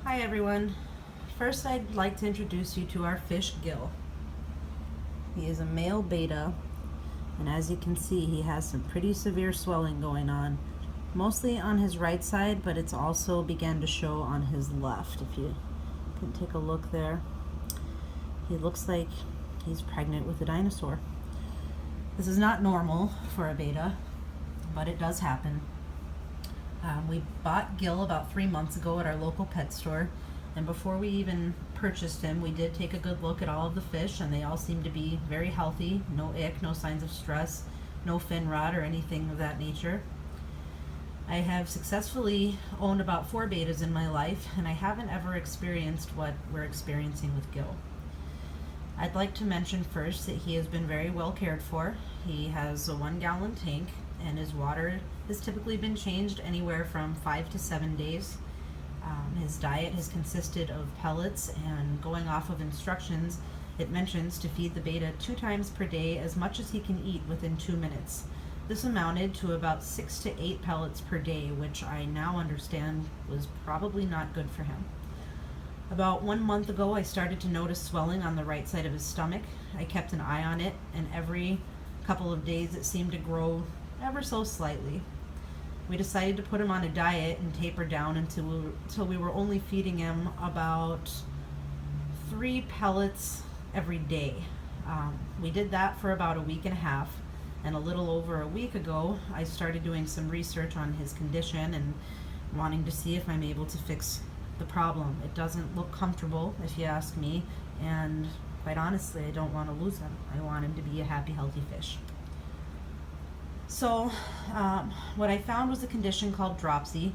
Hi everyone. First I'd like to introduce you to our fish Gil. He is a male betta, and as you can see he has some pretty severe swelling going on, mostly on his right side, but it's also began to show on his left. If you can take a look there, he looks like he's pregnant with a dinosaur. This is not normal for a betta, but it does happen. We bought Gil about 3 months ago at our local pet store, and before we even purchased him, we did take a good look at all of the fish, and they all seem to be very healthy. No ick, no signs of stress, no fin rot or anything of that nature. I have successfully owned about 4 bettas in my life, and I haven't ever experienced what we're experiencing with Gil. I'd like to mention first that he has been very well cared for. He has a 1-gallon tank, and his water has typically been changed anywhere from 5 to 7 days. His diet has consisted of pellets, and going off of instructions, it mentions to feed the betta 2 times per day, as much as he can eat within 2 minutes. This amounted to about 6 to 8 pellets per day, which I now understand was probably not good for him. About 1 month ago, I started to notice swelling on the right side of his stomach. I kept an eye on it, and every couple of days it seemed to grow ever so slightly. We decided to put him on a diet and taper down until we were only feeding him about 3 pellets every day. We did that for about a week and a half, and a little over a week ago, I started doing some research on his condition and wanting to see if I'm able to fix the problem. It doesn't look comfortable, if you ask me, and quite honestly, I don't want to lose him. I want him to be a happy, healthy fish. So what I found was a condition called dropsy,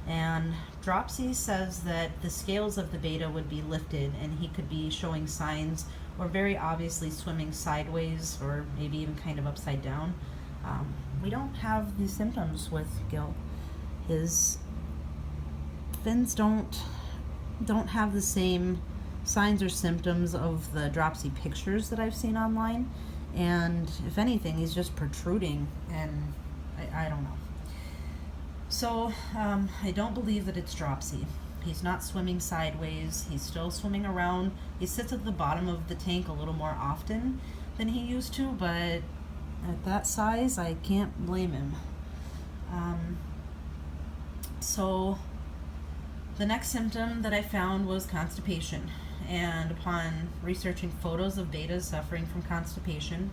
and dropsy says that the scales of the betta would be lifted and he could be showing signs or very obviously swimming sideways or maybe even kind of upside down. We don't have these symptoms with Gil. His fins don't have the same signs or symptoms of the dropsy pictures that I've seen online. And if anything, he's just protruding, and I don't know. So I don't believe that it's dropsy. He's not swimming sideways. He's still swimming around. He sits at the bottom of the tank a little more often than he used to, but at that size, I can't blame him. So the next symptom that I found was constipation. And upon researching photos of bettas suffering from constipation,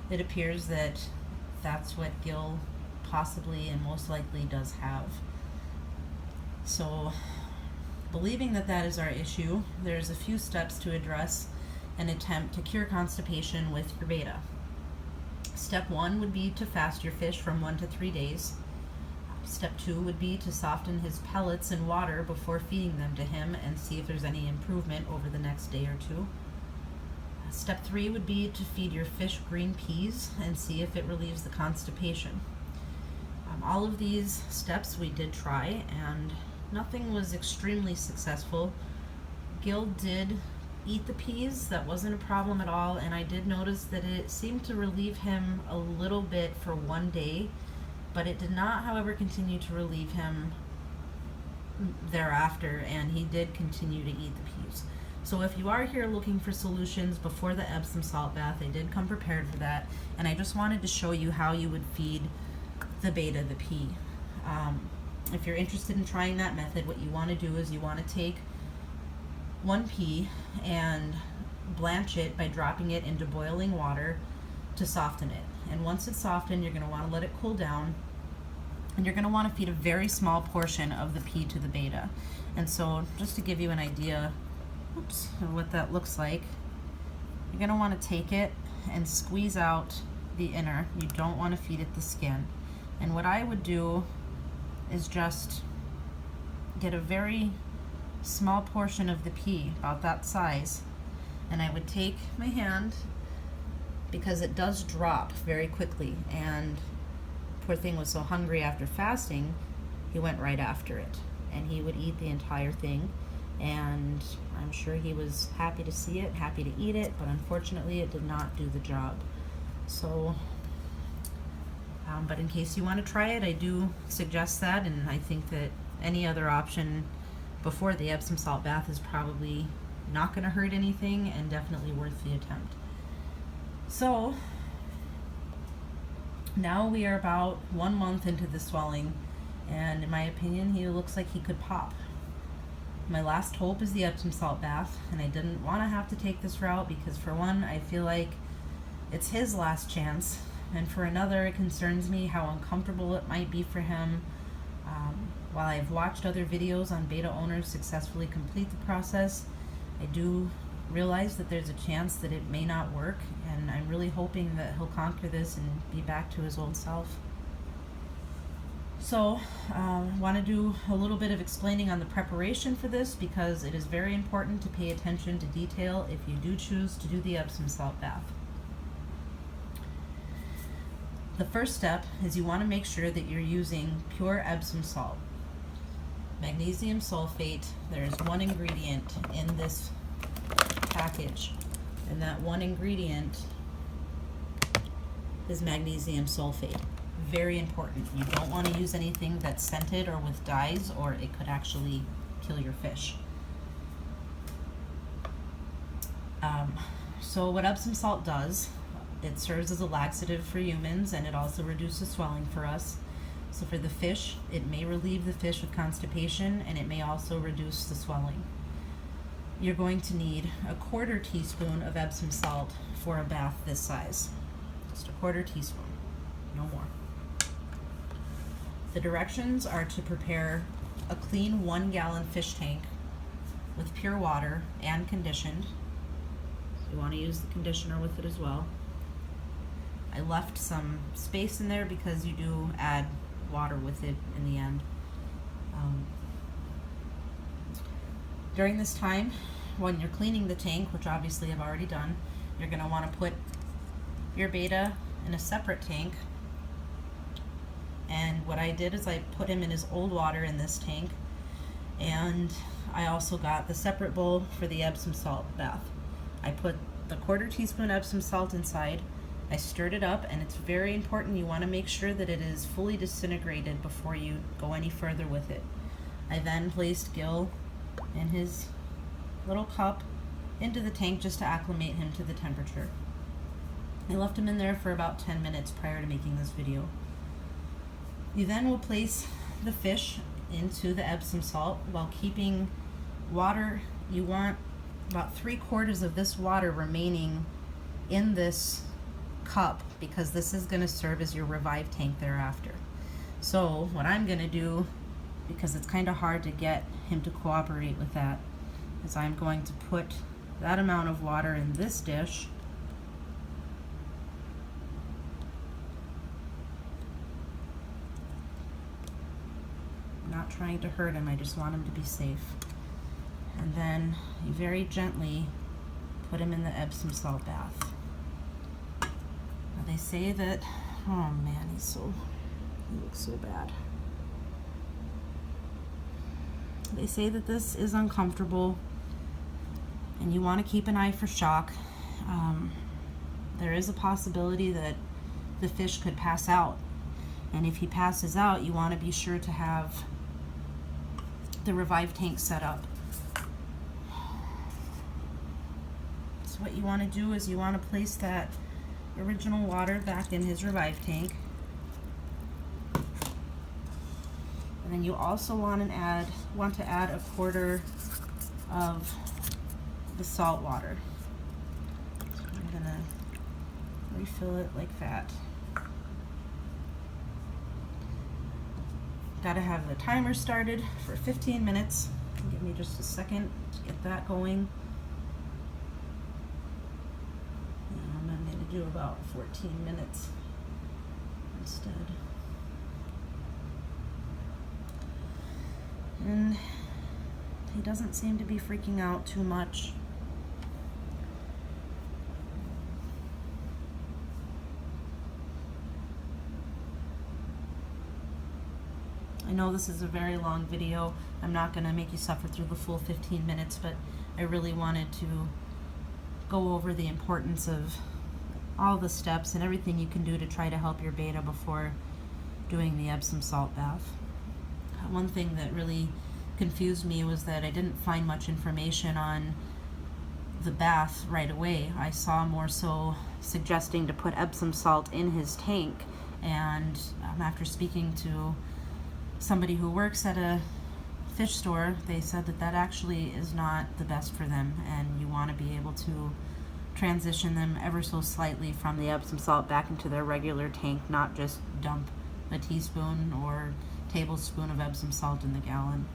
it appears that that's what Gil possibly and most likely does have. So, believing that that is our issue, there's a few steps to address and attempt to cure constipation with your betta. Step 1 would be to fast your fish from 1 to 3 days. Step 2 would be to soften his pellets in water before feeding them to him and see if there's any improvement over the next day or 2. Step 3 would be to feed your fish green peas and see if it relieves the constipation. All of these steps we did try, and nothing was extremely successful. Gil did eat the peas, that wasn't a problem at all, and I did notice that it seemed to relieve him a little bit for 1 day, but it did not, however, continue to relieve him thereafter, and he did continue to eat the peas. So if you are here looking for solutions before the Epsom salt bath, I did come prepared for that, and I just wanted to show you how you would feed the betta the pea. If you're interested in trying that method, what you want to do is you want to take 1 pea and blanch it by dropping it into boiling water to soften it. And once it's softened, you're going to want to let it cool down, and you're going to want to feed a very small portion of the pea to the betta. And so just to give you an idea of what that looks like, you're going to want to take it and squeeze out the inner. You don't want to feed it the skin. And what I would do is just get a very small portion of the pea, about that size, and I would take my hand, because it does drop very quickly, and poor thing was so hungry after fasting, he went right after it, and he would eat the entire thing, and I'm sure he was happy to see it, happy to eat it, but unfortunately it did not do the job. So but in case you want to try it, I do suggest that, and I think that any other option before the Epsom salt bath is probably not going to hurt anything and definitely worth the attempt. So now we are about 1 month into the swelling, and in my opinion, he looks like he could pop. My last hope is the Epsom salt bath, and I didn't want to have to take this route because, for one, I feel like it's his last chance, and for another, it concerns me how uncomfortable it might be for him. While I've watched other videos on betta owners successfully complete the process, I do realize that there's a chance that it may not work, and I'm really hoping that he'll conquer this and be back to his old self. So I want to do a little bit of explaining on the preparation for this, because it is very important to pay attention to detail if you do choose to do the Epsom salt bath. The first step is you want to make sure that you're using pure Epsom salt. Magnesium sulfate, there's one ingredient in this package, and that one ingredient is magnesium sulfate. Very important. You don't want to use anything that's scented or with dyes, or it could actually kill your fish. So what Epsom salt does, it serves as a laxative for humans, and it also reduces swelling for us. So for the fish, it may relieve the fish with constipation, and it may also reduce the swelling. You're going to need a 1/4 teaspoon of Epsom salt for a bath this size. Just a 1/4 teaspoon, no more. The directions are to prepare a clean 1-gallon fish tank with pure water and conditioned. You want to use the conditioner with it as well. I left some space in there because you do add water with it in the end. During this time, when you're cleaning the tank, which obviously I've already done, you're going to want to put your betta in a separate tank. And what I did is I put him in his old water in this tank, and I also got the separate bowl for the Epsom salt bath. I put the 1/4 teaspoon Epsom salt inside. I stirred it up, and it's very important, you want to make sure that it is fully disintegrated before you go any further with it. I then placed Gil in his little cup into the tank just to acclimate him to the temperature. I left him in there for about 10 minutes prior to making this video. You then will place the fish into the Epsom salt while keeping water. You want about 3/4 of this water remaining in this cup, because this is going to serve as your revive tank thereafter. So what I'm going to do, because it's kind of hard to get him to cooperate with that, is I'm going to put that amount of water in this dish. I'm not trying to hurt him, I just want him to be safe. And then you very gently put him in the Epsom salt bath. Now they say that, oh man, he looks so bad. They say that this is uncomfortable, and you want to keep an eye for shock. There is a possibility that the fish could pass out, and if he passes out, you want to be sure to have the revive tank set up. So what you want to do is you want to place that original water back in his revive tank, and then you also want to add a 1/4 of the salt water. So I'm gonna refill it like that. Gotta have the timer started for 15 minutes. Give me just a second to get that going. And I'm gonna do about 14 minutes instead. And he doesn't seem to be freaking out too much. I know this is a very long video. I'm not going to make you suffer through the full 15 minutes, but I really wanted to go over the importance of all the steps and everything you can do to try to help your betta before doing the Epsom salt bath. One thing that really confused me was that I didn't find much information on the bath right away. I saw more so suggesting to put Epsom salt in his tank, and after speaking to somebody who works at a fish store, they said that that actually is not the best for them, and you want to be able to transition them ever so slightly from the Epsom salt back into their regular tank, not just dump a teaspoon or tablespoon of Epsom salt in the gallon.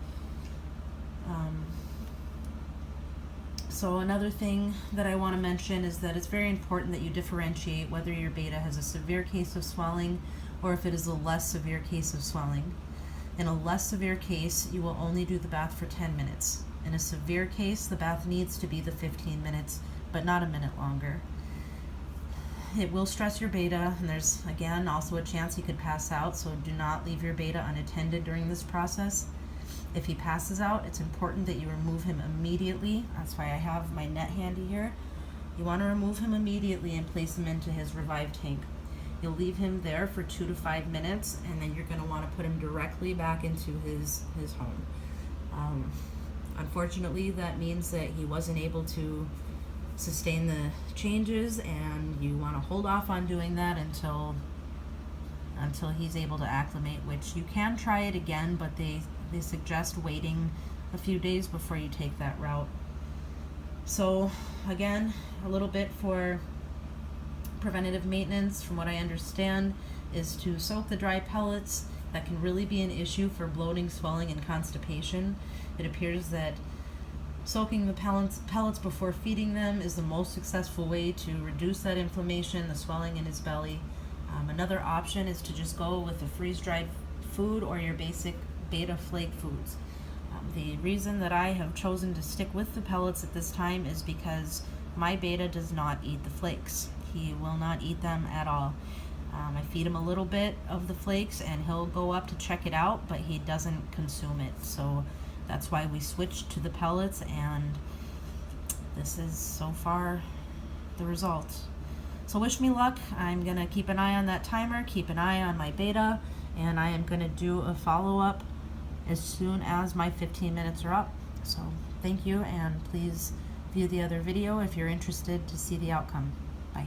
So another thing that I want to mention is that it's very important that you differentiate whether your betta has a severe case of swelling or if it is a less severe case of swelling. In a less severe case, you will only do the bath for 10 minutes. In a severe case, the bath needs to be the 15 minutes, but not a minute longer. It will stress your betta, and there's, again, also a chance he could pass out, so do not leave your betta unattended during this process. If he passes out, it's important that you remove him immediately. That's why I have my net handy here. You want to remove him immediately and place him into his revived tank. You'll leave him there for 2 to 5 minutes, and then you're going to want to put him directly back into his home. Unfortunately, that means that he wasn't able to sustain the changes, and you want to hold off on doing that until he's able to acclimate, which you can try it again, but they suggest waiting a few days before you take that route. So again, a little bit for preventative maintenance, from what I understand, is to soak the dry pellets. That can really be an issue for bloating, swelling, and constipation. It appears that soaking the pellets before feeding them is the most successful way to reduce that inflammation, the swelling in his belly. Another option is to just go with the freeze-dried food or your basic betta flake foods. The reason that I have chosen to stick with the pellets at this time is because my betta does not eat the flakes. He will not eat them at all. I feed him a little bit of the flakes and he'll go up to check it out, but he doesn't consume it. So that's why we switched to the pellets, and this is so far the result. So wish me luck. I'm gonna keep an eye on that timer, keep an eye on my betta, and I am gonna do a follow-up as soon as my 15 minutes are up. So thank you, and please view the other video if you're interested to see the outcome. Bye.